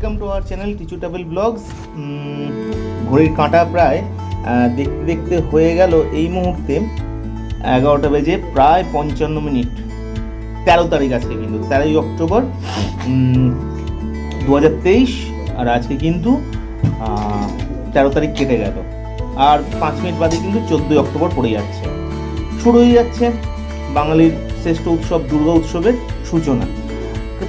Welcome to our channel টিচু travel blogs. ঘড়ির কাঁটা প্রায় দেখতে দেখতে হয়ে গেল এই মুহূর্তে 11টা বেজে প্রায় 55 মিনিট। 13 তারিখ আজকে, কিন্তু 13ই অক্টোবর 2023, আর আজকে কিন্তু 13 তারিখ কেটে গেল, আর 5 মিনিট বাদে কিন্তু 14ই অক্টোবর পড়ে যাচ্ছে। শুরু হয়ে যাচ্ছে বাঙালির শ্রেষ্ঠ উৎসব দুর্গা উৎসবের সূচনা।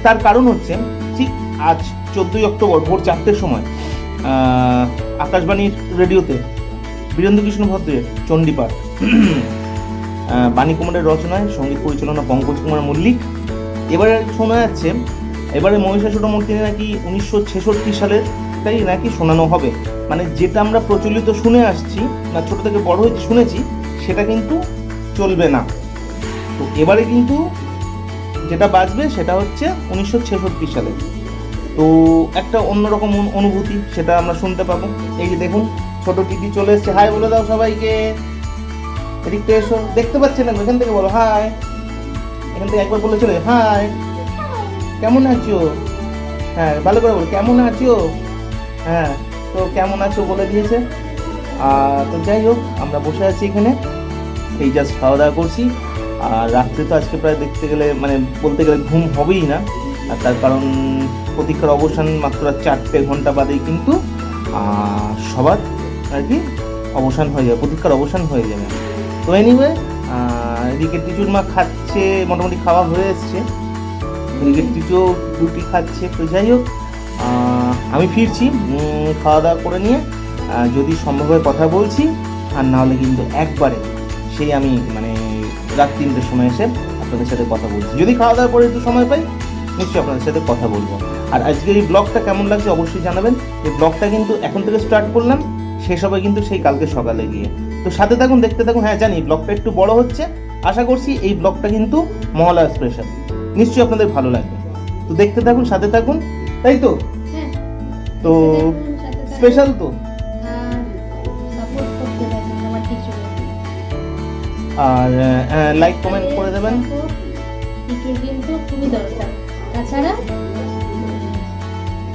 তার কারণ হচ্ছে ঠিক আজ 14ই অক্টোবর ভোর 4টের সময় আকাশবাণীর রেডিওতে বীরেন্দ্রকৃষ্ণ ভদ্রের চণ্ডীপাঠ, বাণী কুমারের রচনায়, সঙ্গীত পরিচালনা পঙ্কজ কুমার মল্লিক। এবারে শোনা যাচ্ছে এবারে মহিষাসুরমর্দিনী নাকি 1966 সালের তাই নাকি শোনানো হবে। মানে যেটা আমরা প্রচলিত শুনে আসছি না, ছোট থেকে বড় হয়েছে শুনেছি, সেটা কিন্তু চলবে না। তো এবারে কিন্তু যেটা বাজবে সেটা হচ্ছে 1966 সালে। তো একটা অন্যরকম অনুভূতি সেটা আমরা শুনতে পাবো। এই যে দেখুন, ছোট টিটি চলে এসছে। হাই বলে দাও সবাইকে, এদিকটা এসো। দেখতে পাচ্ছেন না, এখান থেকে বলো হাই। এখান থেকে একবার বলে চলে হাই। কেমন আছো? হ্যাঁ, ভালো করে বলো কেমন আছো। হ্যাঁ, তো কেমন আছো বলে দিয়েছে। তো যাই হোক, আমরা বসে আছি এখানে, এই জাস্ট খাওয়া দাওয়া করছি। আর রাত্রে তো আজকে প্রায় দেখতে গেলে মানে বলতে গেলে ঘুম হবেই না। আর তার কারণ প্রতীক্ষার অবসান মাত্র 4 ঘন্টা বাদেই কিন্তু সবার আর কি অবসান হয়ে যাবে, প্রতীক্ষার অবসান হয়ে যাবে। তো এনিওয়ে, এদিকে টিচুর মা খাচ্ছে, মোটামুটি খাওয়া হয়ে এসছে। এদিকে টিচু রুটি খাচ্ছে। তো যাই হোক, আমি ফিরছি খাওয়া দাওয়া করে নিয়ে। যদি সম্ভব হয় কথা বলছি, আর না হলে কিন্তু একবারে সেই আমি মানে রাত 3টের সময় এসে আপনাদের সাথে কথা বলছি। যদি খাওয়া দাওয়ার পরে একটু সময় পাই, নিশ্চয়ই আপনাদের সাথে কথা বলবো। আর আজকের এই ব্লগটা কেমন লাগছে অবশ্যই জানাবেন। এই ব্লগটা কিন্তু এখন থেকে স্টার্ট করলাম, শেষ হবে কিন্তু সেই কালকে সকালে গিয়ে। তো সাথে থাকুন, দেখতে থাকুন। হ্যাঁ জানি ব্লগটা একটু বড় হচ্ছে, আশা করছি এই ব্লগটা কিন্তু মহালয়া স্পেশাল, নিশ্চয়ই আপনাদের ভালো লাগবে। তো দেখতে থাকুন, সাথে থাকুন, তাই তো? তো স্পেশাল তো, আর লাইক কমেন্ট করে দেবেন। কিন্তু খুবই দরকার। তাছাড়া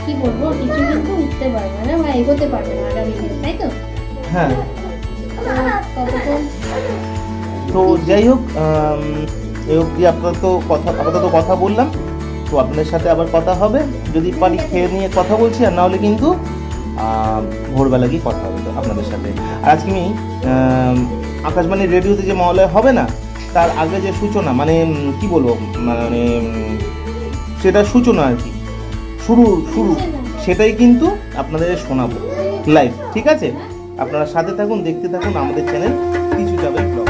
কি বলবো, কিছু কিন্তু উঠতে পারবে না বা এগোতে পারবে না আগামী দিনে, তাই তো? হ্যাঁ, তো যাই হোক, এই অবধি আপাতত কথা বললাম। তো আপনাদের সাথে আবার কথা হবে, যদি পারি খেয়ে নিয়ে কথা বলছি, আর না হলে কিন্তু ভোরবেলা গিয়ে কথা হবে তো আপনাদের সাথে। আর আজকে আমি আকাশবাণীর রেডিওতে যে মহালয়া হবে না, তার আগে যে সূচনা, মানে কি বলবো, মানে সেটা সূচনা আর কি, শুরু সেটাই কিন্তু আপনাদের শোনাবো লাইভ। ঠিক আছে, আপনারা সাথে থাকুন, দেখতে থাকুন আমাদের চ্যানেল টিচু ট্রাভেল ব্লগ।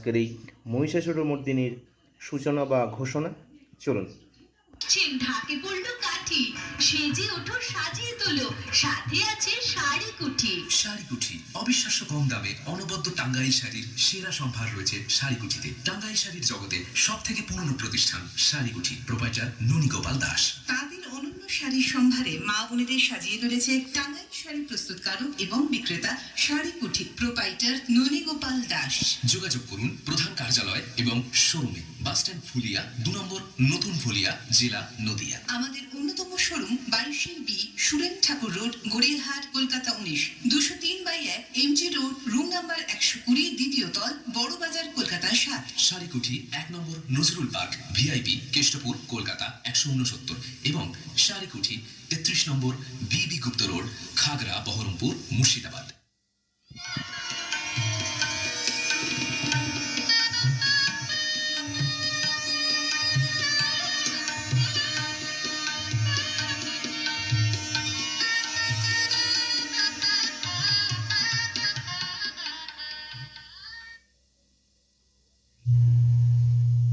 আজকের এই মহিষাসুরমর্দিনীর সূচনা বা ঘোষণা। চলুন। ঢাকে পড়লো কাঠি, সেজে ওঠো সাজিয়ে তোলো, সাথে আছে শাড়ি কুঠি। শাড়ি কুঠি, অবিশ্বাস্য কম দামে অনবদ্য টাঙ্গাইল শাড়ির সেরা সম্ভার রয়েছে শাড়ি কুঠিতে। টাঙ্গাইল শাড়ির জগতে সব থেকে পুরনো প্রতিষ্ঠান শাড়ি কুঠি, প্রোপাইটার ননী গোপাল দাস। তাদের অনন্য শাড়ির সম্ভারে মা বোনেদের সাজিয়ে তুলেছে টাঙ্গাইল শাড়ি প্রস্তুতকারক এবং বিক্রেতা শাড়ি কুঠি, প্রোপাইটার ননী গোপাল দাস। যোগাযোগ করুন প্রধান কার্যালয় এবং শোরুমে, বাসস্ট্যান্ড ফুলিয়া, 2 নম্বর নতুন ফুলিয়া, জেলা নদিয়া। আমাদের অন্যতম showroom 22B Suren Thakur road, Gariahat, Kolkata 19, 203/1 MG road, room number 120, দ্বিতীয় তল, বড় বাজার, কলকাতা 7। শাড়ি কুঠি 1 নম্বর নজরুল পার্ক, VIP, কেষ্টপুর, কলকাতা 169 এবং শাড়ি কুঠি 33 নম্বর BB গুপ্ত রোড, খাগড়া, বহরমপুর, মুর্শিদাবাদ।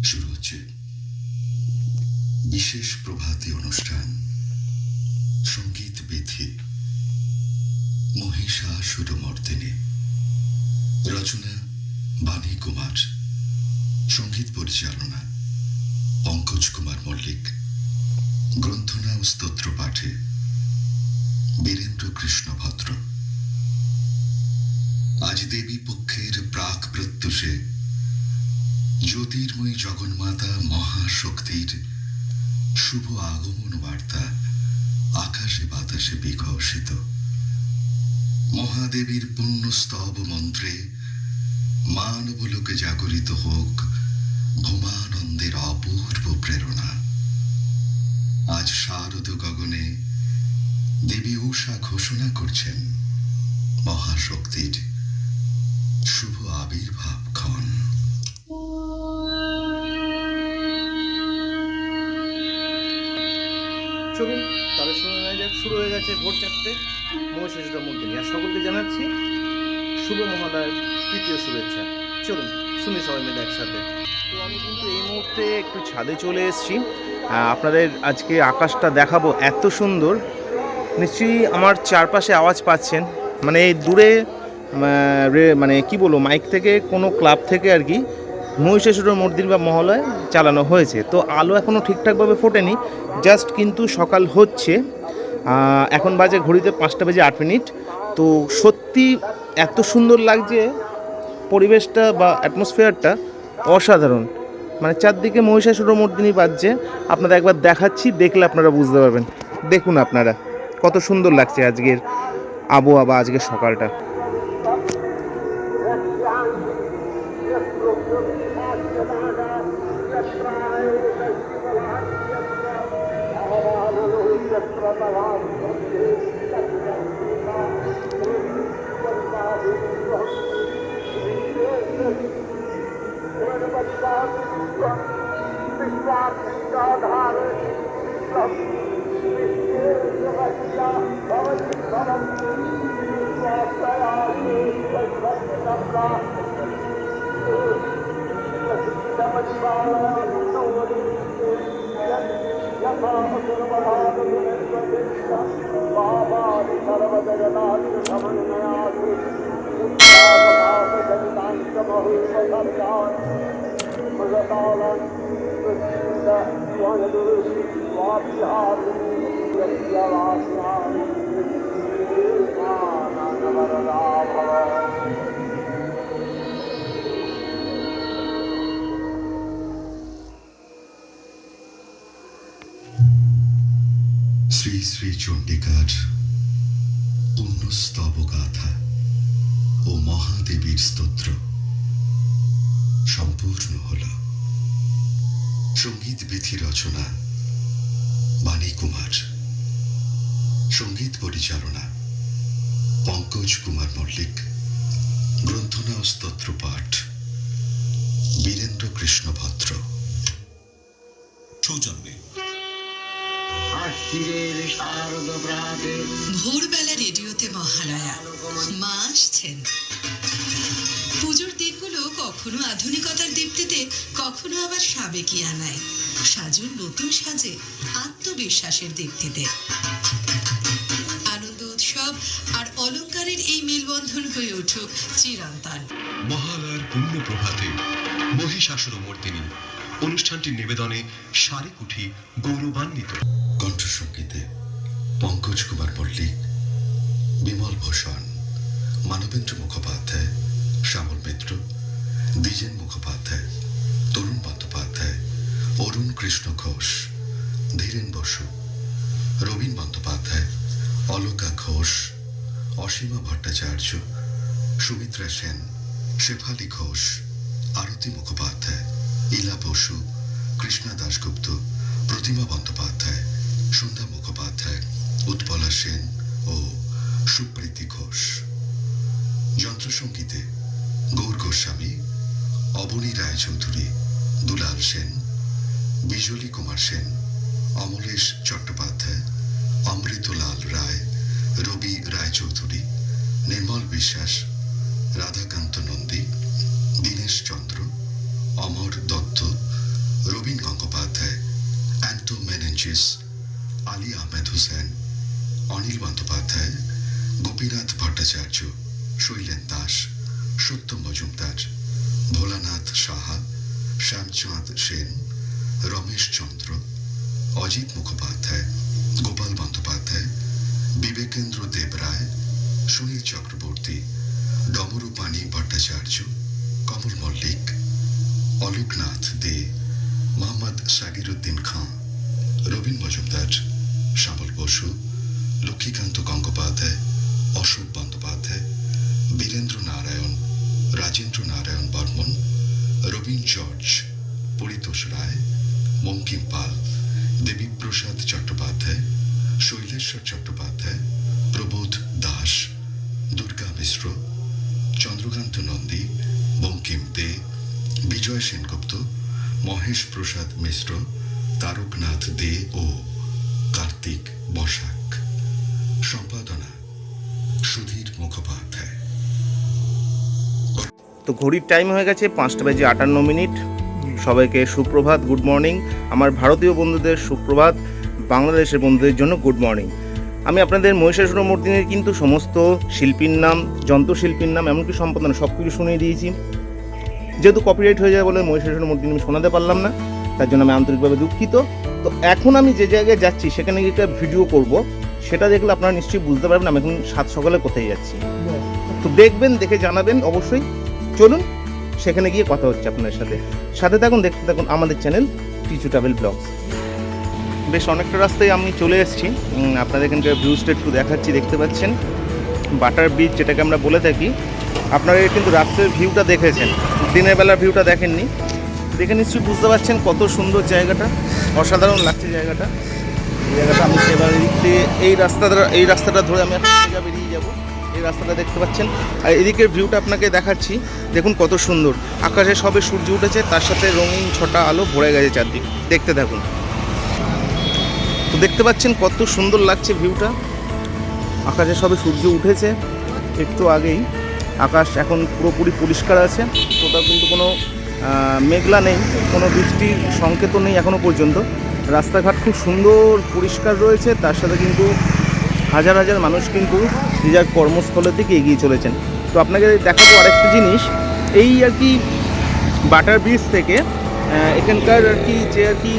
শুরু হচ্ছে বিশেষ প্রভাতী অনুষ্ঠান, সঙ্গীত বিধি, মহিষাসুরমর্দিনী। রচনা বাণী কুমার, সঙ্গীত পরিচালনা পঙ্কজ কুমার মল্লিক, গ্রন্থনা ও স্তোত্র পাঠে বীরেন্দ্র কৃষ্ণ ভদ্র। আজ দেবী পক্ষের প্রাক প্রত্যুষে জ্যোতির্ময়ী জগন্মাতা মহাশক্তির শুভ আগমন বার্তা আকাশে বাতাসে বিঘোষিত। মহাদেবীর পুণ্য স্তব মন্ত্রে মানবলোকে জাগরিত হোক ভূমানন্দের অপূর্ব প্রেরণা। আজ শারদ গগনে দেবী উষা ঘোষণা করছেন মহাশক্তির শুভ আবির্ভাব ক্ষণ। চলুন তাহলে শুরু হয়ে যাক। শুরু হয়ে গেছে ভোর 4টে মহিষাসুরমর্দিনী, আর সকলকে জানাচ্ছি শুভ মহালয়ার তৃতীয় শুভেচ্ছা। চলুন শুনি সবাই মিলে একসাথে। তো আমি কিন্তু এই মুহূর্তে একটু ছাদে চলে এসেছি, আপনাদের আজকে আকাশটা দেখাবো, এত সুন্দর। নিশ্চয়ই আমার চারপাশে আওয়াজ পাচ্ছেন, মানে এই দূরে মানে কি বলবো, মাইক থেকে কোনো ক্লাব থেকে আর কি মহিষাসুরমর্দিনী বা মহালয়া চালানো হয়েছে। তো আলো এখনও ঠিকঠাকভাবে ফোটেনি, জাস্ট কিন্তু সকাল হচ্ছে। এখন বাজে ঘড়িতে 5:08। তো সত্যি এত সুন্দর লাগছে পরিবেশটা বা অ্যাটমসফিয়ারটা, অসাধারণ। মানে চারদিকে মহিষাসুরমর্দিনী বাজছে, আপনারা একবার দেখাচ্ছি, দেখলে আপনারা বুঝতে পারবেন। দেখুন আপনারা কত সুন্দর লাগছে আজকের আবহাওয়া বা আজকের সকালটা। শ্রী শ্রী চণ্ডিকার পুণ্যস্তব গাথা ও মহাদেবীর স্তোত্র সম্পূর্ণ হল। সঙ্গীত বিধি রচনা বাণী কুমার, সঙ্গীত পরিচালনা পঙ্কজ কুমার মল্লিক, গ্রন্থনা ও স্তোত্র পাঠ বীরেন্দ্র কৃষ্ণ ভদ্র। সৌজন্যে আশ্বিরের শারদ প্রাতে ভোরবেলা রেডিওতে মহালয়া মা আসছেন। পুজোর দিনগুলো কখনো আধুনিকতার দীপ্তিতে, কখনো আবার সাবেকিয়ানায়। সাজুন নতুন সাজে, আত্মবিশ্বাসের দীপ্তিতে। আনন্দ উৎসব আর অলংকারের এই মেলবন্ধন হয়ে উঠুক চিরন্তন। মহালয়ার পুণ্য প্রভাতে মহিষাসুর মর্দিনী অনুষ্ঠানটির নিবেদনে শাড়িকুঠি গৌরবান্বিত। কণ্ঠসঙ্গীতে পঙ্কজ কুমার মল্লিক, বিমল ভূষণ, মানবেন্দ্র মুখোপাধ্যায়, শ্যামল মিত্র, দ্বিজেন মুখোপাধ্যায়, তরুণ বন্দ্যোপাধ্যায়, অরুণ কৃষ্ণ ঘোষ, ধীরেন বসু, রবীন বন্দ্যোপাধ্যায়, অলকা ঘোষ, অসীমা ভট্টাচার্য, সুমিত্রা সেন, শেফালি ঘোষ, আরতি মুখোপাধ্যায়, ইলা বসু, কৃষ্ণা দাশগুপ্ত, প্রতিমা বন্দ্যোপাধ্যায়, সন্ধ্যা মুখোপাধ্যায়, উৎপলা সেন ও সুপ্রীতি ঘোষ। যন্ত্রসঙ্গীতে গৌর গোস্বামী, অবনী রায়চৌধুরী, দুলাল সেন, বিজলী কুমার সেন, অমলেশ চট্টোপাধ্যায়, অমৃতলাল রায়, রবি রায়চৌধুরী, নির্মল বিশ্বাস, রাধাকান্ত নন্দী, দীনেশ চন্দ্র, অমর দত্ত, রবীন গঙ্গোপাধ্যায়, অ্যান্টো মেনেঞ্জিস, আলী আহমেদ হুসেন, অনিল বন্দ্যোপাধ্যায়, গোপীনাথ ভট্টাচার্য, শৈলেন দাস, সত্য মজুমদার, ভোলানাথ সাহা, শ্যামচাঁদ সেন, রমেশ চন্দ্র, অজিত মুখোপাধ্যায়, গোপাল বন্দ্যোপাধ্যায়, বিবেকেন্দ্র দেব রায়, সুনীল চক্রবর্তী, ডমরুপাণি ভট্টাচার্য, কমল মল্লিক, অলোকনাথ দে, মোহাম্মদ সাগিরুদ্দিন খাঁ, রবীন মজুমদার, শ্যামল বসু, লক্ষ্মীকান্ত গঙ্গোপাধ্যায়, অশোক বন্দ্যোপাধ্যায়, বীরেন্দ্র নারায়ণ, রাজেন্দ্র নারায়ণ বর্মন, রবীন জর্জ, পরিতোষ রায়, বঙ্কিম পাল, দেবীপ্রসাদ চট্টোপাধ্যায়, শৈলেশ্বর চট্টোপাধ্যায়, প্রবোধ দাস, দুর্গা মিশ্র, চন্দ্রকান্ত নন্দী, বঙ্কিম দে, বিজয় সেনগুপ্ত, মহেশ প্রসাদ মিশ্র, তারকনাথ দে ও কার্তিক বসাক। সম্পাদনা সুধীর মুখোপাধ্যায়। তো ঘড়ির টাইম হয়ে গেছে 5:58। সবাইকে সুপ্রভাত, গুড মর্নিং। আমার ভারতীয় বন্ধুদের সুপ্রভাত, বাংলাদেশের বন্ধুদের জন্য গুড মর্নিং। আমি আপনাদের মহিষাসুর মর্দিনীর কিন্তু সমস্ত শিল্পীর নাম, যন্ত্রশিল্পীর নাম, এমনকি সম্পাদনা সব কিছু শুনিয়ে দিয়েছি। যেহেতু কপিরাইট হয়ে যায় বলে মহিষাসুর মর্দিনী আমি শোনাতে পারলাম না, তার জন্য আমি আন্তরিকভাবে দুঃখিত। তো এখন আমি যে জায়গায় যাচ্ছি সেখানে গিয়ে একটা ভিডিও করব, সেটা দেখলে আপনারা নিশ্চয়ই বুঝতে পারবেন আমি এখন সাত সকালে কোথায় যাচ্ছি। তো দেখবেন, দেখে জানাবেন অবশ্যই। চলুন সেখানে গিয়ে কথা হচ্ছে আপনার সাথে থাকুন, দেখতে থাকুন আমাদের চ্যানেল টিচু ট্রাভেল ব্লগস। বেশ অনেকটা রাস্তায় আমি চলে এসেছি, আপনাদের এখানকার ভিউজটা একটু দেখাচ্ছি। দেখতে পাচ্ছেন বাটার ব্রিজ, যেটাকে আমরা বলে থাকি। আপনারা কিন্তু রাত্রের ভিউটা দেখেছেন, দিনের বেলার ভিউটা দেখেননি। দেখে নিশ্চয়ই বুঝতে পারছেন কত সুন্দর জায়গাটা, অসাধারণ লাগছে জায়গাটা। এই জায়গাটা আমি সেবার এই রাস্তাটা ধরে আমি এখন সোজা বেরিয়ে যাব। এই রাস্তাটা দেখতে পাচ্ছেন, আর এদিকের ভিউটা আপনাকে দেখাচ্ছি। দেখুন কত সুন্দর, আকাশে সবে সূর্য উঠেছে, তার সাথে রঙিন ছটা আলো ভরে গেছে চারদিক। দেখতে থাকুন। তো দেখতে পাচ্ছেন কত সুন্দর লাগছে ভিউটা। আকাশে সবে সূর্য উঠেছে একটু আগেই, আকাশ এখন পুরোপুরি পরিষ্কার আছে, কোথাও কিন্তু কোনো মেঘলা নেই, কোনো বৃষ্টির সংকেতও নেই এখনও পর্যন্ত। রাস্তাঘাট খুব সুন্দর পরিষ্কার রয়েছে, তার সাথে কিন্তু হাজার হাজার মানুষ কিন্তু নিজের কর্মস্থলের দিকে এগিয়ে চলেছেন। তো আপনাকে দেখাবো আরেকটা জিনিস, এই আর কি বাটার ব্রিজ থেকে এখানকার আর কি যে আর কি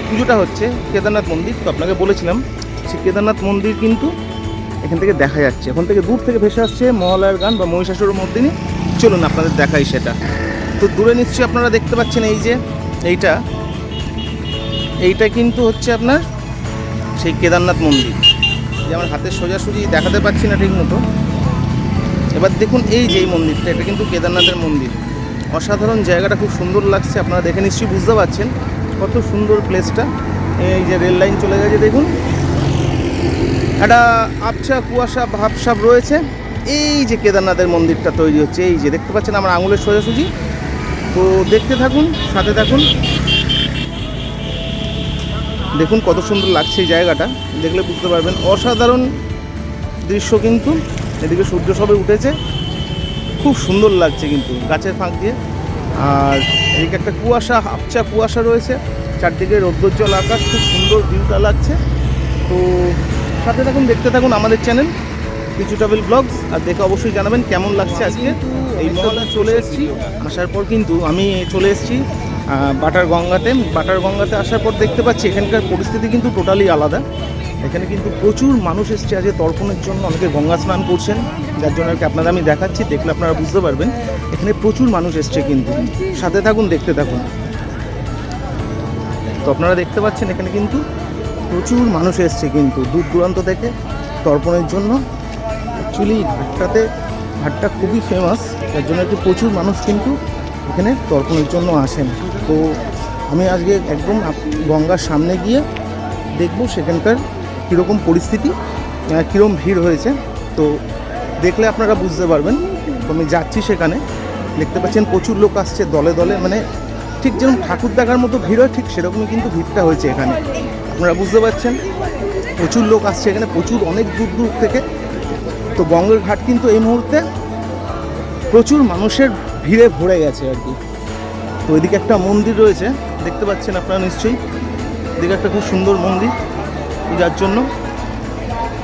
পুজোটা হচ্ছে কেদারনাথ মন্দির। তো আপনাকে বলেছিলাম সেই কেদারনাথ মন্দির কিন্তু এখান থেকে দেখা যাচ্ছে, এখন থেকে দূর থেকে ভেসে আসছে মহালয়ার গান বা মহিষাসুর মর্দিনী। চলুন আপনাদের দেখাই সেটা। তো দূরে নিশ্চয়ই আপনারা দেখতে পাচ্ছেন এই যে এইটা কিন্তু হচ্ছে আপনার সেই কেদারনাথ মন্দির, যে আমার হাতের সোজাসুজি দেখাতে পাচ্ছি না ঠিক মতো। এবার দেখুন এই যে এই মন্দিরটা, এটা কিন্তু কেদারনাথের মন্দির। অসাধারণ জায়গাটা, খুব সুন্দর লাগছে। আপনারা দেখে নিশ্চয়ই বুঝতে পারছেন কত সুন্দর প্লেসটা। এই যে রেল লাইন চলে গেছে, দেখুন একটা আবছা কুয়াশা ভাবসাব রয়েছে। এই যে কেদারনাথের মন্দিরটা তৈরি হচ্ছে, এই যে দেখতে পাচ্ছেন আমার আঙুলের সোজাসুজি। তো দেখতে থাকুন, সাথে থাকুন। দেখুন কত সুন্দর লাগছে এই জায়গাটা, দেখলে বুঝতে পারবেন। অসাধারণ দৃশ্য কিন্তু। এদিকে সূর্য সবে উঠেছে, খুব সুন্দর লাগছে কিন্তু গাছের ফাঁক দিয়ে। আর এদিকে একটা কুয়াশা, আবছা কুয়াশা রয়েছে, চারদিকে রৌদ্রোজ্জ্বল আকাশ, খুব সুন্দর ভিউটা লাগছে। তো সাথে থাকুন, দেখতে থাকুন আমাদের চ্যানেল পিচু ট্রাভেল ব্লগস, আর দেখে অবশ্যই জানাবেন কেমন লাগছে। আজকে এই মহলে চলে এসেছি, আসার পর কিন্তু আমি চলে এসেছি বাটারগঙ্গাতে আসার পর দেখতে পাচ্ছি এখানকার পরিস্থিতি কিন্তু টোটালি আলাদা। এখানে কিন্তু প্রচুর মানুষ এসছে আজকে তর্পণের জন্য, অনেকে গঙ্গা স্নান করছেন, যার জন্য আর কি আপনাদের আমি দেখাচ্ছি, দেখলে আপনারা বুঝতে পারবেন এখানে প্রচুর মানুষ এসছে কিন্তু। সাথে থাকুন, দেখতে থাকুন। তো আপনারা দেখতে পাচ্ছেন এখানে কিন্তু প্রচুর মানুষ এসছে কিন্তু দূর দূরান্ত থেকে তর্পণের জন্য। অ্যাকচুয়ালি ঘাটটা খুবই ফেমাস, যার জন্য কি প্রচুর মানুষ কিন্তু এখানে তর্পণের জন্য আসেন। তো আমি আজকে একদম গঙ্গার সামনে গিয়ে দেখবো সেখানকার কীরকম পরিস্থিতি, কীরকম ভিড় হয়েছে। তো দেখলে আপনারা বুঝতে পারবেন। তো আমি যাচ্ছি সেখানে, দেখতে পাচ্ছেন প্রচুর লোক আসছে দলে দলে, মানে ঠিক যেমন ঠাকুর দেখার মতো ভিড় হয় ঠিক সেরকমই কিন্তু ভিড়টা হয়েছে এখানে, আপনারা বুঝতে পারছেন। প্রচুর লোক আসছে এখানে, প্রচুর অনেক দূর দূর থেকে। তো গঙ্গার ঘাট কিন্তু এই মুহূর্তে প্রচুর মানুষের ভিড়ে ভরে গেছে আর কি। তো ওইদিকে একটা মন্দির রয়েছে, দেখতে পাচ্ছেন আপনারা নিশ্চয়ই। এদিকে একটা খুব সুন্দর মন্দির, যার জন্য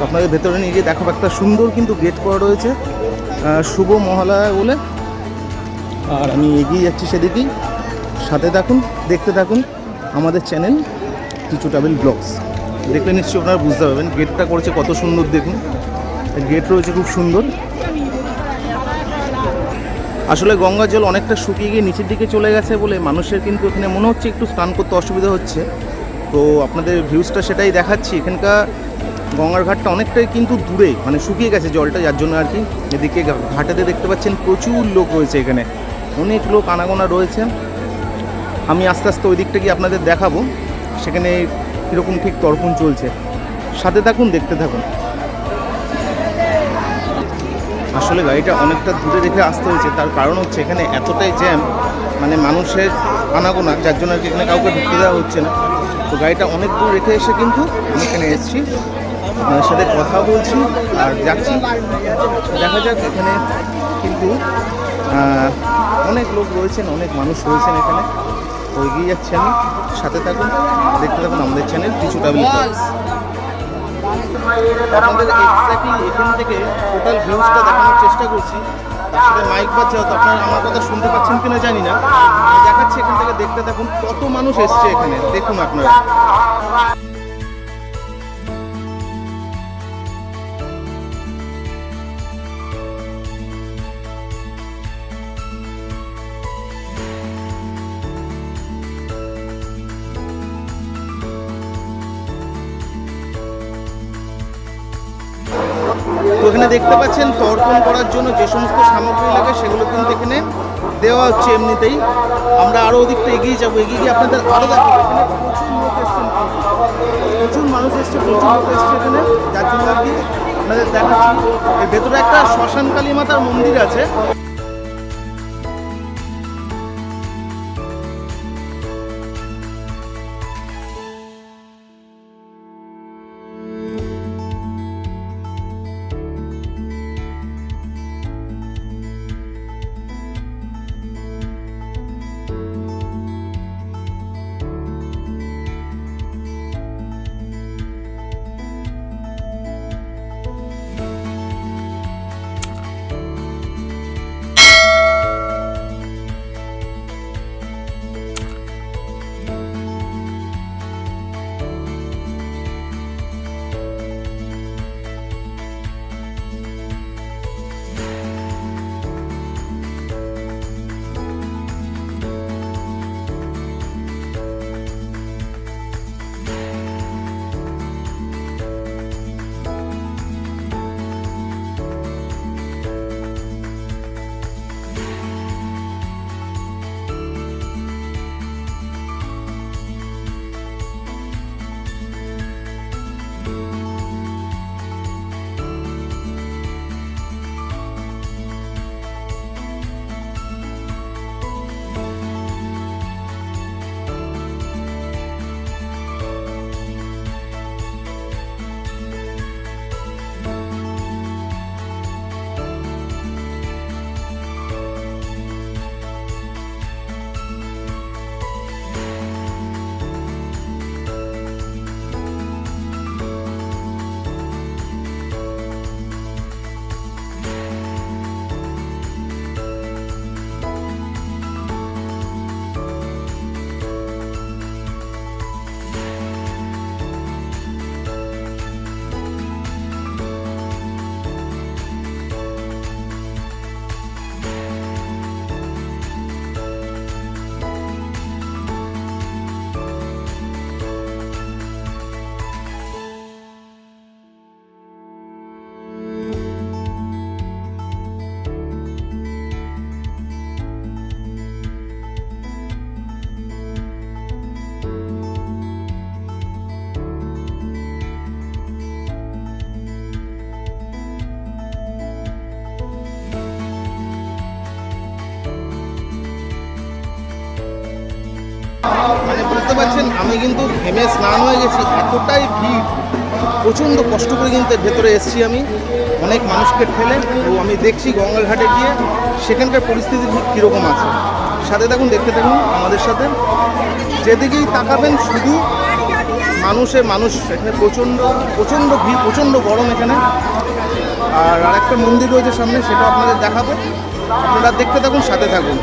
আপনাদের ভেতরে নিয়ে গিয়ে দেখাবো। একটা সুন্দর কিন্তু গেট করা রয়েছে, শুভ মহালয়া বলে। আর আমি এগিয়ে যাচ্ছি সেদিকেই, সাথে থাকুন, দেখতে থাকুন আমাদের চ্যানেল পিচু ট্রাভেল ব্লগস। দেখলে নিশ্চয়ই আপনারা বুঝতে পারবেন গেটটা করেছে কত সুন্দর। দেখুন গেট রয়েছে খুব সুন্দর। আসলে গঙ্গার জল অনেকটা শুকিয়ে গিয়ে নিচের দিকে চলে গেছে বলে মানুষের কিন্তু এখানে মনে হচ্ছে একটু স্নান করতে অসুবিধা হচ্ছে। তো আপনাদের ভিউজটা সেটাই দেখাচ্ছি। এখানকার গঙ্গার ঘাটটা অনেকটাই কিন্তু দূরে, মানে শুকিয়ে গেছে জলটা, যার জন্য আর কি। এদিকে ঘাটেতে দেখতে পাচ্ছেন প্রচুর লোক রয়েছে, এখানে অনেক লোক আনাগোনা রয়েছে। আমি আস্তে আস্তে ওই দিকটা গিয়ে আপনাদের দেখাবো সেখানে কীরকম ঠিক তর্পণ চলছে। সাথে থাকুন, দেখতে থাকুন। আসলে গাড়িটা অনেকটা দূরে রেখে আসতে হয়েছে, তার কারণ হচ্ছে এখানে এতটাই জ্যাম, মানে মানুষের আনাগোনা, যার জন্য আর কি এখানে কাউকে ঢুকতে দেওয়া হচ্ছে না। তো গাড়িটা অনেক দূর রেখে এসে কিন্তু আমি এখানে এসেছি, আপনাদের সাথে কথা বলছি আর যাচ্ছি। দেখা যাক, এখানে কিন্তু অনেক লোক রয়েছেন, অনেক মানুষ রয়েছেন এখানে। তো এগিয়ে যাচ্ছি আমি, সাথে থাকুন, দেখতে থাকুন আমাদের চ্যানেল পিচু ট্রাভেল ব্লগস। আপনাদের এক্স্যাক্টলি এখান থেকে টোটাল ভিউজটা দেখানোর চেষ্টা করছি। তার সাথে মাইক বাজছে, হয়তো আপনারা আমার কথা শুনতে পাচ্ছেন কিনা জানি না। আমি দেখাচ্ছি এখান থেকে, দেখতে থাকুন কত মানুষ এসছে এখানে, দেখুন আপনারা। তো এখানে দেখতে পাচ্ছেন তর্পণ করার জন্য যে সমস্ত সামগ্রী লাগে সেগুলো কিন্তু এখানে দেওয়া হচ্ছে এমনিতেই। আমরা আরও ওদিকটা এগিয়ে যাবো, এগিয়ে গিয়ে আপনাদের আরও দেখাবো। এখানে প্রচুর লোক এসছেন, প্রচুর মানুষ এসছে, প্রচুর লোক এসছে এখানে, যার জন্য আর কি আপনাদের দেখাচ্ছি। এর ভেতরে একটা শ্মশান কালী মাতার মন্দির আছে। পাচ্ছেন আমি কিন্তু ঘেমে স্নান হয়ে গেছি, এতটাই ভিড়, প্রচণ্ড কষ্ট করে কিন্তু এর ভেতরে এসেছি আমি, অনেক মানুষকে ঠেলে। তো আমি দেখছি গঙ্গার ঘাটে গিয়ে সেখানকার পরিস্থিতি ঠিক কীরকম আছে। সাথে থাকুন, দেখতে থাকুন আমাদের সাথে। যেদিকেই তাকাবেন শুধু মানুষ, এখানে প্রচণ্ড প্রচণ্ড ভিড়, প্রচণ্ড গরম এখানে। আর আরেকটা মন্দির রয়েছে সামনে, সেটা আপনাদের দেখাবো, আপনারা দেখতে থাকুন, সাথে থাকুন।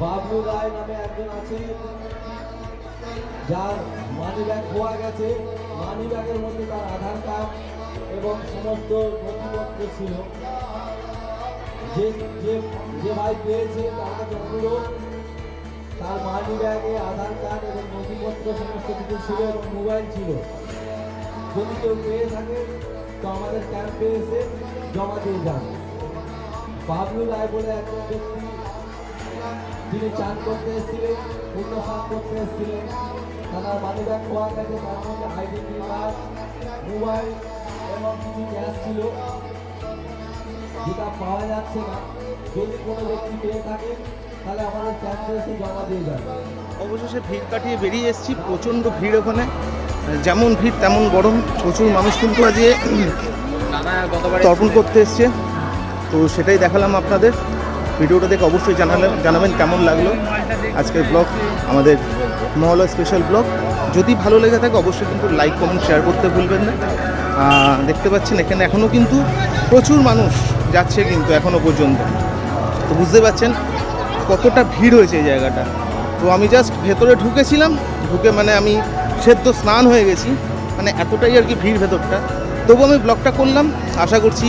বাবলু রায় নামে একজন আছে, যার মানি ব্যাগ খোয়া গেছে। মানি ব্যাগের মধ্যে তার আধার কার্ড এবং সমস্ত নথিপত্র ছিল। যে ভাই পেয়েছে তার কাছে অনুরোধ, তার মানি ব্যাগে আধার কার্ড এবং নথিপত্র সমস্ত কিছু ছিল এবং মোবাইল ছিল। যদি কেউ পেয়ে থাকে তো আমাদের ক্যাম্পে এসে জমা দিয়ে যান। বাবলু রায় বলে একজন ব্যক্তি, যিনি চান করতে এসেছিলেন, পূর্ণ স্নান করতে এসেছিলেন। তার মানি ব্যাগ খোয়া গেছে, তার মধ্যে আইডেন্টি কার্ড, মোবাইল এবং কিছু ক্যাশ ছিল, যেটা পাওয়া যাচ্ছে না। যদি কোনো ব্যক্তি পেয়ে থাকে তাহলে আমাদের ক্যাম্পে এসে জমা দিয়ে যাবে। অবশেষে ভিড় কাটিয়ে বেরিয়ে এসেছি। প্রচণ্ড ভিড় ওখানে, যেমন ভিড় তেমন গরম। প্রচুর মানুষ কিন্তু আজ তর্পণ করতে এসছে, তো সেটাই দেখালাম আপনাদের। ভিডিওটা দেখে অবশ্যই জানাবেন কেমন লাগলো আজকের ব্লগ, আমাদের মহালয়া স্পেশাল ব্লগ। যদি ভালো লেগে থাকে অবশ্যই কিন্তু লাইক কমেন্ট শেয়ার করতে ভুলবেন না। দেখতে পাচ্ছেন এখানে এখনও কিন্তু প্রচুর মানুষ যাচ্ছে কিন্তু এখনও পর্যন্ত, তো বুঝতে পারছেন কতটা ভিড় হয়েছে এই জায়গাটা। তো আমি জাস্ট ভেতরে ঢুকেছিলাম, ঢুকে মানে আমি সেদ্ধ স্নান হয়ে গেছি, মানে এতটাই আর কি ভিড় ভেতরটা। তবু আমি ব্লগটা করলাম, আশা করছি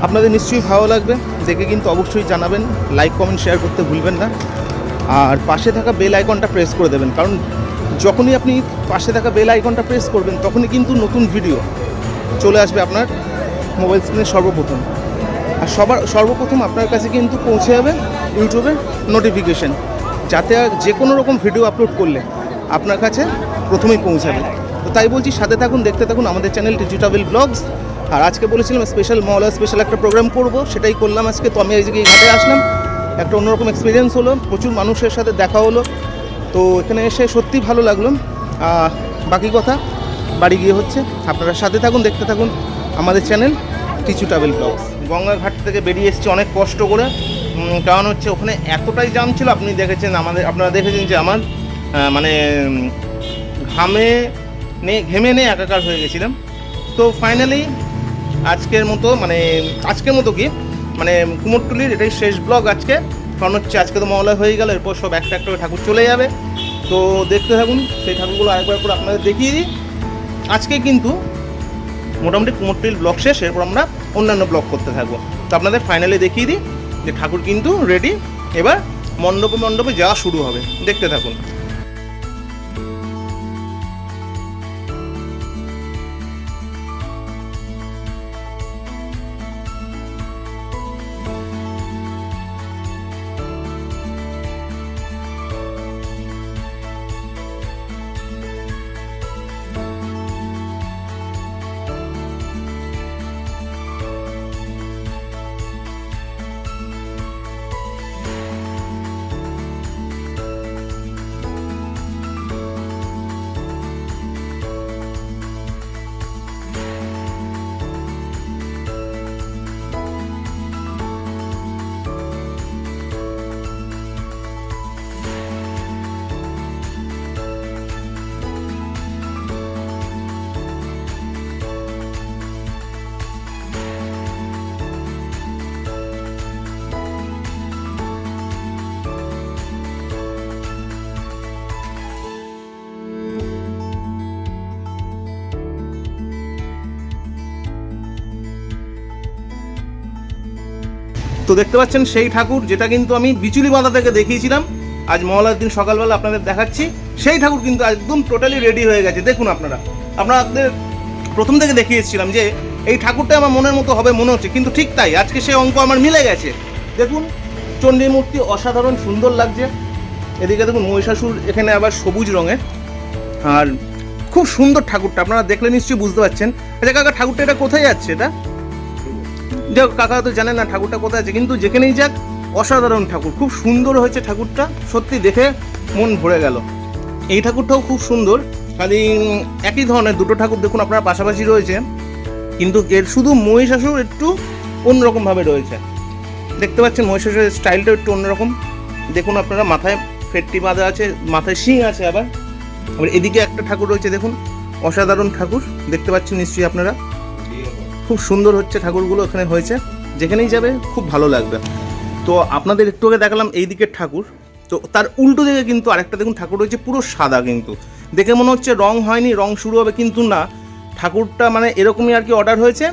আপনাদের নিশ্চয়ই ভালো লাগবে। দেখে কিন্তু অবশ্যই জানাবেন, লাইক কমেন্ট শেয়ার করতে ভুলবেন না। আর পাশে থাকা বেল আইকনটা প্রেস করে দেবেন, কারণ যখনই আপনি পাশে থাকা বেল আইকনটা প্রেস করবেন তখনই কিন্তু নতুন ভিডিও চলে আসবে আপনার মোবাইল স্ক্রিনে সর্বপ্রথম। আর সর্বপ্রথম আপনার কাছে কিন্তু পৌঁছে যাবে ইউটিউবের নোটিফিকেশান, যাতে আর যে কোনো রকম ভিডিও আপলোড করলে আপনার কাছে প্রথমেই পৌঁছাবে। তো তাই বলছি, সাথে থাকুন, দেখতে থাকুন আমাদের চ্যানেল টিচু ট্রাভেল ব্লগস। আর আজকে বলেছিলাম স্পেশাল মহালয়া স্পেশাল একটা প্রোগ্রাম করব, সেটাই করলাম আজকে। তো আমি আজকে এই ঘাটে আসলাম, একটা অন্যরকম এক্সপিরিয়েন্স হলো, প্রচুর মানুষের সাথে দেখা হলো। তো এখানে এসে সত্যি ভালো লাগলো। বাকি কথা বাড়ি গিয়ে হচ্ছে। আপনারা সাথে থাকুন, দেখতে থাকুন আমাদের চ্যানেল টিচু ট্রাভেল ব্লগস। গঙ্গা ঘাট থেকে বেরিয়ে এসেছি অনেক কষ্ট করে, কারণ হচ্ছে ওখানে এতটাই জাম ছিল। আপনারা দেখেছেন যে আমার মানে ঘেমে নিয়ে একাকার হয়ে গেছিলাম। তো ফাইনালি আজকের মতো কি মানে কুমোরটুলির এটাই শেষ ব্লগ আজকে, কারণ হচ্ছে আজকে তো মহালয়া হয়ে গেল, এরপর সব একটা একটা করে ঠাকুর চলে যাবে। তো দেখতে থাকুন, সেই ঠাকুরগুলো আরেকবার করে আপনাদের দেখিয়ে দিই। আজকে কিন্তু মোটামুটি কুমোরটুলির ব্লগ শেষ, এরপর আমরা অন্যান্য ব্লগ করতে থাকবো। তো আপনাদের ফাইনালি দেখিয়ে দিই যে ঠাকুর কিন্তু রেডি, এবার মণ্ডপে যাওয়া শুরু হবে, দেখতে থাকুন। তো দেখতে পাচ্ছেন সেই ঠাকুর যেটা কিন্তু আমি বিচুলি বাঁধা থেকে দেখিয়েছিলাম, আজ মহালয়ার দিন সকালবেলা আপনাদের দেখাচ্ছি। সেই ঠাকুর কিন্তু একদম টোটালি রেডি হয়ে গেছে। দেখুন আপনাদের প্রথম থেকে দেখিয়ে এসেছিলাম যে এই ঠাকুরটা আমার মনের মতো হবে মনে হচ্ছে, কিন্তু ঠিক তাই, আজকে সেই অঙ্ক আমার মিলে গেছে। দেখুন চণ্ডী মূর্তি অসাধারণ সুন্দর লাগছে। এদিকে দেখুন মহিষাসুর এখানে আবার সবুজ রঙের, আর খুব সুন্দর ঠাকুরটা, আপনারা দেখলে নিশ্চয়ই বুঝতে পারছেন। আচ্ছা কাকা, ঠাকুরটা এটা কোথায় যাচ্ছে? এটা যাক, কাকা তো জানেন না ঠাকুরটা কোথায় আছে, কিন্তু যেখানেই যাক অসাধারণ ঠাকুর, খুব সুন্দর হয়েছে ঠাকুরটা, সত্যি দেখে মন ভরে গেল। এই ঠাকুরটাও খুব সুন্দর, খালি একই ধরনের দুটো ঠাকুর দেখুন আপনারা পাশাপাশি রয়েছে, কিন্তু এর শুধু মহিষাসুর একটু অন্যরকমভাবে রয়েছে। দেখতে পাচ্ছেন মহিষাসুরের স্টাইলটা একটু অন্যরকম। দেখুন আপনারা মাথায় ফেটটি বাঁধা আছে, মাথায় শিং আছে আবার এদিকে একটা ঠাকুর রয়েছে দেখুন, অসাধারণ ঠাকুর দেখতে পাচ্ছেন নিশ্চয়ই আপনারা। খুব সুন্দর হচ্ছে ঠাকুরগুলো এখানে হয়েছে, যেখানেই যাবে খুব ভালো লাগবে। তো আপনাদের একটু আগে দেখালাম এই দিকের ঠাকুর, তো তার উল্টো দিকে কিন্তু আরেকটা দেখুন ঠাকুর রয়েছে পুরো সাদা, কিন্তু দেখে মনে হচ্ছে রং হয়নি, রং শুরু হবে, কিন্তু না, ঠাকুরটা মানে এরকমই আর কি অর্ডার হয়েছে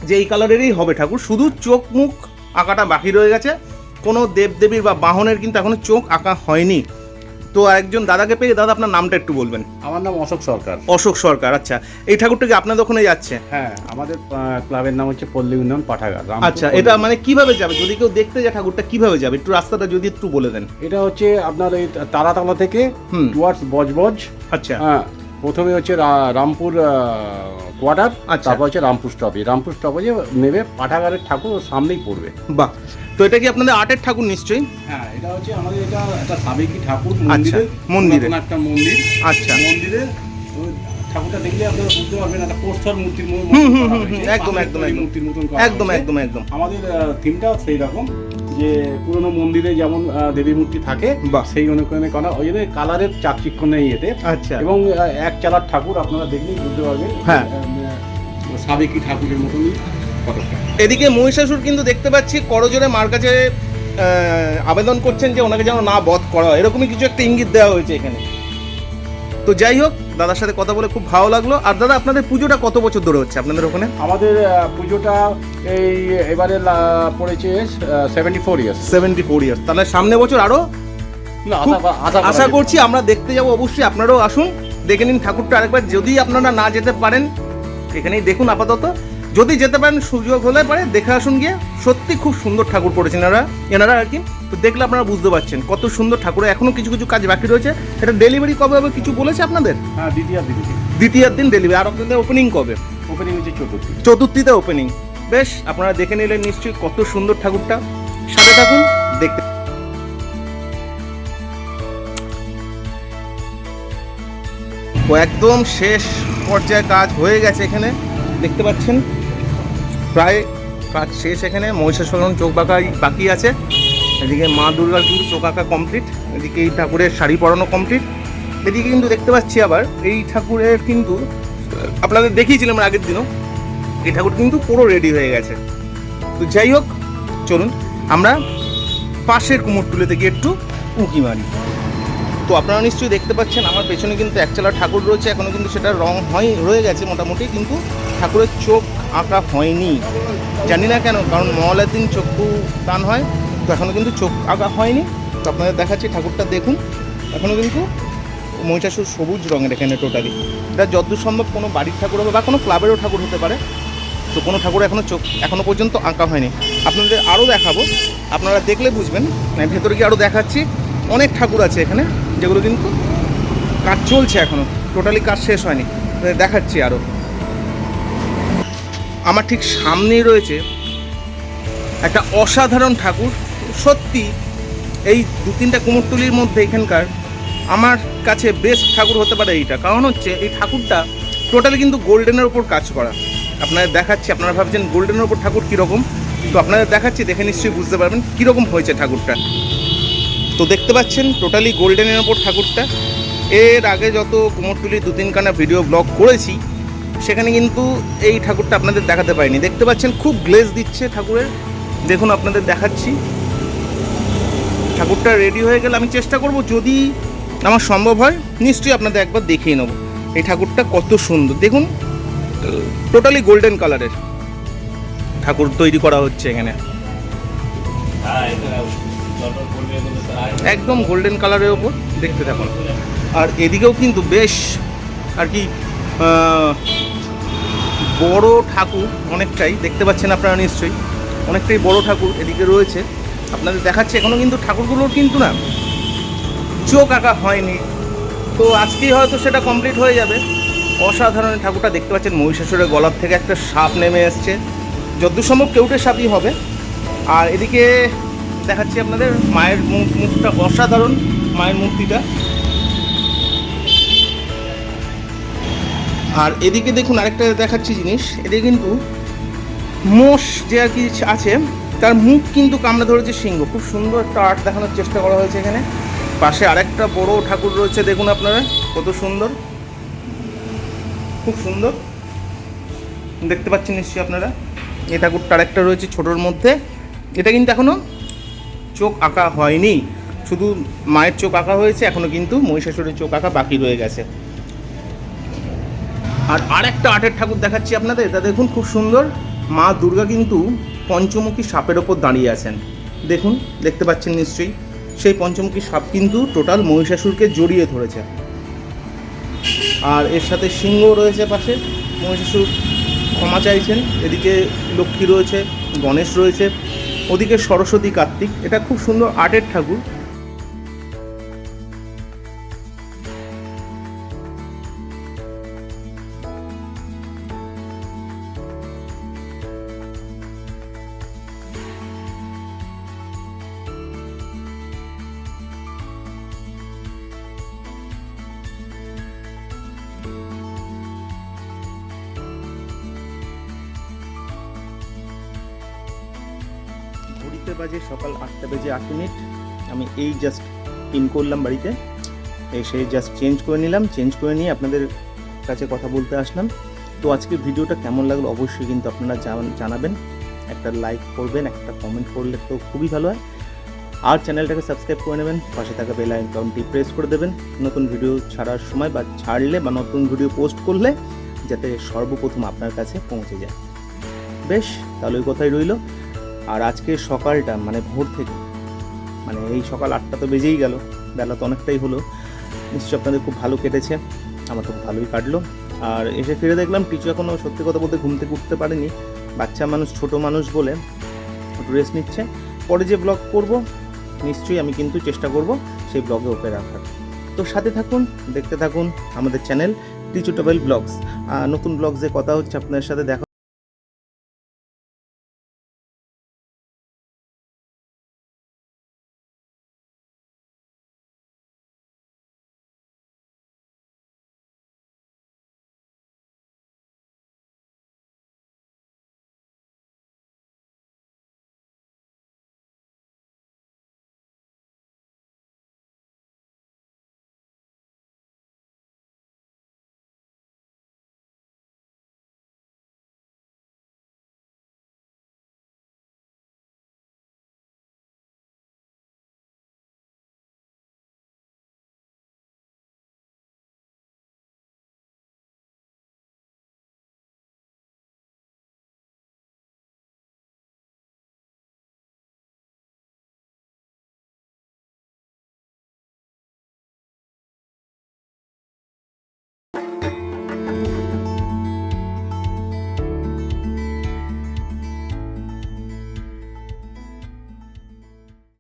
যে এই কালারেরই হবে ঠাকুর, শুধু চোখ মুখ আঁকাটা বাকি রয়ে গেছে। কোনো দেবদেবীর বা বাহনের কিন্তু এখনো চোখ আঁকা হয়নি। তো একজন দাদাকে পেয়ে, দাদা আপনার নামটা একটু বলবেন? আমার নাম অশোক সরকার। অশোক সরকার, আচ্ছা। এই ঠাকুরটা কি আপনাদের ওখানে যাচ্ছে? হ্যাঁ, আমাদের ক্লাবের নাম হচ্ছে পল্লী উন্নয়ন পাঠাগার। আচ্ছা, এটা মানে কিভাবে যাবে, যদি কেউ দেখতে যায় ঠাকুরটা কিভাবে যাবে, একটু রাস্তাটা যদি একটু বলে দেন। এটা হচ্ছে আপনার এই তারাতলা থেকে টুয়ার্ডস বজবজ। আচ্ছা, হ্যাঁ, প্রথমে হচ্ছে রামপুর কোয়ার্টার, আচ্ছা। তারপর হচ্ছে রামপুর স্টপেজ। রামপুর স্টপেজে নেবে পাঠাগারের ঠাকুর ওর সামনেই পড়বে। বাহ, তো এটা কি আপনাদের আর্টের ঠাকুর নিশ্চয়ই? হ্যাঁ, এটা হচ্ছে আমাদের এটা একটা সাবেকি ঠাকুর আচ্ছা, মন্দিরে। মন্দিরে একটা মন্দির। আচ্ছা, মন্দিরে ঠাকুরটা দেখলে আপনারা বুঝতে পারবেন একটা পোস্টার মূর্তির মতো একদম একদম মূর্তির মতন একদম একদম একদম। আমাদের থিমটা সেই রকম যে পুরোনো মন্দিরে যেমন দেবী মূর্তি থাকে সেই অনুকরণে করা, ওই জন্য কালারের চাকচিক্য নেই এতে। আচ্ছা, এবং এক চালার ঠাকুর আপনারা দেখলেই বুঝতে পারবেন। হ্যাঁ, সাবেকি ঠাকুরের মতনই কতটা। এদিকে মহিষাসুর কিন্তু দেখতে পাচ্ছি করজোড়ে মার কাছে আবেদন করছেন যে ওনাকে যেন না বধ করা হয়, এরকমই কিছু একটা ইঙ্গিত দেওয়া হয়েছে এখানে। তো যাই হোক, দাদার সাথে কথা বলে খুব ভালো লাগলো। আর দাদা আপনাদের পুজোটা কত বছর ধরে হচ্ছে আপনাদের ওখানে? আমাদের পুজোটা এই এবারে পড়েছে 74 ইয়ার্স। 74 ইয়ার্স, তাহলে সামনে বছর আরো আশা করছি আমরা দেখতে যাব। অবশ্যই আপনারাও আসুন, দেখে নিন ঠাকুরটা আরেকবার। যদি আপনারা না যেতে পারেন এখানেই দেখুন আপাতত, যদি যেতে পারেন সুযোগ হলে পারে দেখে আসুন গিয়ে। সত্যি খুব সুন্দর ঠাকুর করেছেন এনারা আর কি। তো দেখলে আপনারা বুঝতে পারছেন কত সুন্দর ঠাকুর। এখনো কিছু কিছু কাজ বাকি রয়েছে। এটা ডেলিভারি কবে হবে কিছু বলেছে আপনাদের? হ্যাঁ, দ্বিতীয় দিন ডেলিভারি। আর আপনাদের ওপেনিং কবে? ওপেনিং হচ্ছে চতুর্থীতে ওপেনিং। বেশ, আপনারা দেখে নিলেন নিশ্চয়ই কত সুন্দর ঠাকুরটা। সাথে থাকুন দেখতে। ও একদম শেষ পর্যায়ে কাজ হয়ে গেছে এখানে, দেখতে পাচ্ছেন প্রায় কাজ শেষ। এখানে মহিষাসুর চোখ বাকি আছে, এদিকে মা দুর্গার কিন্তু চোখ আঁকা কমপ্লিট, এদিকে এই ঠাকুরের শাড়ি পরানো কমপ্লিট। এদিকে কিন্তু দেখতে পাচ্ছি আবার এই ঠাকুরের কিন্তু আপনাদের দেখিয়েছিলাম আগের দিনও, এই ঠাকুর কিন্তু পুরো রেডি হয়ে গেছে। তো যাই হোক, চলুন আমরা পাশের কুমোরটুলিতে গিয়ে একটু উঁকি মারি। তো আপনারা নিশ্চয়ই দেখতে পাচ্ছেন আমার পেছনে কিন্তু একচালা ঠাকুর রয়েছে, এখনও কিন্তু সেটা রং রয়ে গেছে মোটামুটি, কিন্তু ঠাকুরের চোখ আঁকা হয়নি। জানি না কেন, কারণ মহালয়ার দিন চক্ষু দান হয়, তো এখনও কিন্তু চোখ আঁকা হয়নি। তো আপনাদের দেখাচ্ছি ঠাকুরটা দেখুন, এখনও কিন্তু মহিষাসুর সবুজ রঙের এখানে টোটালি। এটা যতদূর সম্ভব কোনো বাড়ির ঠাকুর হবে বা কোনো ক্লাবেরও ঠাকুর হতে পারে। তো কোনো ঠাকুর এখনও পর্যন্ত আঁকা হয়নি। আপনাদের আরও দেখাবো, আপনারা দেখলে বুঝবেন। ভেতরে গিয়ে আরও দেখাচ্ছি, অনেক ঠাকুর আছে এখানে যেগুলো কিন্তু কাজ চলছে, এখনও টোটালি কাজ শেষ হয়নি। দেখাচ্ছি আরও। আমার ঠিক সামনেই রয়েছে একটা অসাধারণ ঠাকুর। সত্যি এই 2-3টা কুমোরটুলির মধ্যে এখানকার আমার কাছে বেস্ট ঠাকুর হতে পারে এইটা। কারণ হচ্ছে এই ঠাকুরটা টোটালি কিন্তু গোল্ডেনের ওপর কাজ করা। আপনাদের দেখাচ্ছি, আপনারা ভাবছেন গোল্ডেনের ওপর ঠাকুর কীরকম, তো আপনাদের দেখাচ্ছি, দেখে নিশ্চয়ই বুঝতে পারবেন কীরকম হয়েছে ঠাকুরটা। তো দেখতে পাচ্ছেন টোটালি গোল্ডেনের ওপর ঠাকুরটা। এর আগে যত কুমোরটুলি 2-3খানা ভিডিও ব্লগ করেছি সেখানে কিন্তু এই ঠাকুরটা আপনাদের দেখাতে পারিনি। দেখতে পাচ্ছেন খুব গ্লেজ দিচ্ছে ঠাকুরের, দেখুন আপনাদের দেখাচ্ছি। ঠাকুরটা রেডি হয়ে গেলে আমি চেষ্টা করব, যদি আমার সম্ভব হয় নিশ্চয়ই আপনাদের একবার দেখিয়ে নেব এই ঠাকুরটা কত সুন্দর। দেখুন টোটালি গোল্ডেন কালারের ঠাকুর তৈরি করা হচ্ছে এখানে, একদম গোল্ডেন কালারের ওপর। দেখতে থাকুন। আর এদিকেও কিন্তু বেশ আর কি বড় ঠাকুর অনেকটাই, দেখতে পাচ্ছেন আপনারা নিশ্চয়ই, অনেকটাই বড় ঠাকুর এদিকে রয়েছে। আপনাদের দেখাচ্ছে এখনও কিন্তু ঠাকুরগুলোর কিন্তু না চোখ আঁকা হয়নি। তো আজকেই হয়তো সেটা কমপ্লিট হয়ে যাবে। অসাধারণ ঠাকুরটা দেখতে পাচ্ছেন। মহিষাসুরের গলার থেকে একটা সাপ নেমে এসছে, যতদূর সম্ভব কেউটে সাপই হবে। আর এদিকে দেখাচ্ছি আপনাদের মায়ের মুখটা অসাধারণ, মায়ের মূর্তিটা আর এদিকে দেখুন আরেকটা দেখাচ্ছি জিনিস, এদিকে কিন্তু মোষ যে আর কি আছে তার মুখ কিন্তু কামড়ে ধরেছে সিংহ। খুব সুন্দর একটা আর্ট দেখানোর চেষ্টা করা হয়েছে এখানে। পাশে আরেকটা বড় ঠাকুর রয়েছে, দেখুন আপনারা কত সুন্দর, খুব সুন্দর দেখতে পাচ্ছেন নিশ্চয়ই আপনারা। এই ঠাকুরটা আরেকটা রয়েছে ছোটোর মধ্যে, এটা কিন্তু এখনও চোখ আঁকা হয়নি, শুধু মায়ের চোখ আঁকা হয়েছে, এখনও কিন্তু মহিষাসুরের চোখ আঁকা বাকি রয়ে গেছে। আর আরেকটা আর্টের ঠাকুর দেখাচ্ছি আপনাদের, এটা দেখুন খুব সুন্দর। মা দুর্গা কিন্তু পঞ্চমুখী সাপের ওপর দাঁড়িয়ে আছেন, দেখুন দেখতে পাচ্ছেন নিশ্চয়ই। সেই পঞ্চমুখী সাপ কিন্তু টোটাল মহিষাসুরকে জড়িয়ে ধরেছে। আর এর সাথে সিংহ রয়েছে পাশে, মহিষাসুর ক্ষমা চাইছেন। এদিকে লক্ষ্মী রয়েছে, গণেশ রয়েছে, ওদিকে সরস্বতী, কার্তিক। এটা খুব সুন্দর আর্টের ঠাকুর। ঘড়িতে বাজে সকাল 8টা বেজে 8 মিনিট। আমি এই জাস্ট ইন করলাম বাড়িতে, এসে জাস্ট চেঞ্জ করে নিলাম, চেঞ্জ করে নিয়ে আপনাদের কাছে কথা বলতে আসলাম। তো আজকের ভিডিওটা কেমন লাগলো অবশ্যই কিন্তু আপনারা জানাবেন, একটা লাইক করবেন, একটা কমেন্ট করলে তো খুবই ভালো হয়। আর চ্যানেলটাকে সাবস্ক্রাইব করে নেবেন, পাশে থাকা বেল আইকনটি প্রেস করে দেবেন নতুন ভিডিও ছাড়ার সময়, বা ছাড়লে বা নতুন ভিডিও পোস্ট করলে যাতে সর্বপ্রথম আপনার কাছে পৌঁছে যায়। বেশ, তাহলে ওই কথাই রইল। আর আজকে সকালটা মানে ভোর থেকে, মানে এই সকাল 8টা তো বেজেই গেল, বেলা তো অনেকটাই হলো, নিশ্চয়ই আপনাদের খুব ভালো কেটেছে, আমার তো ভালোই কাটলো। আর এসে ফিরে দেখলাম টিচু এখনও সত্যি কথা বলতে ঘুম থেকে উঠতে পারেনি, বাচ্চা মানুষ, ছোট মানুষ বলে একটু রেস্ট নিচ্ছে। পরে যে ব্লগ করব নিশ্চয়ই আমি কিন্তু চেষ্টা করব সেই ব্লগে ওকে রাখার। তো সাথে থাকুন, দেখতে থাকুন আমাদের চ্যানেল টিচু ট্রাভেল ব্লগস। নতুন ব্লগসে কথা হচ্ছে আপনাদের সাথে, দেখা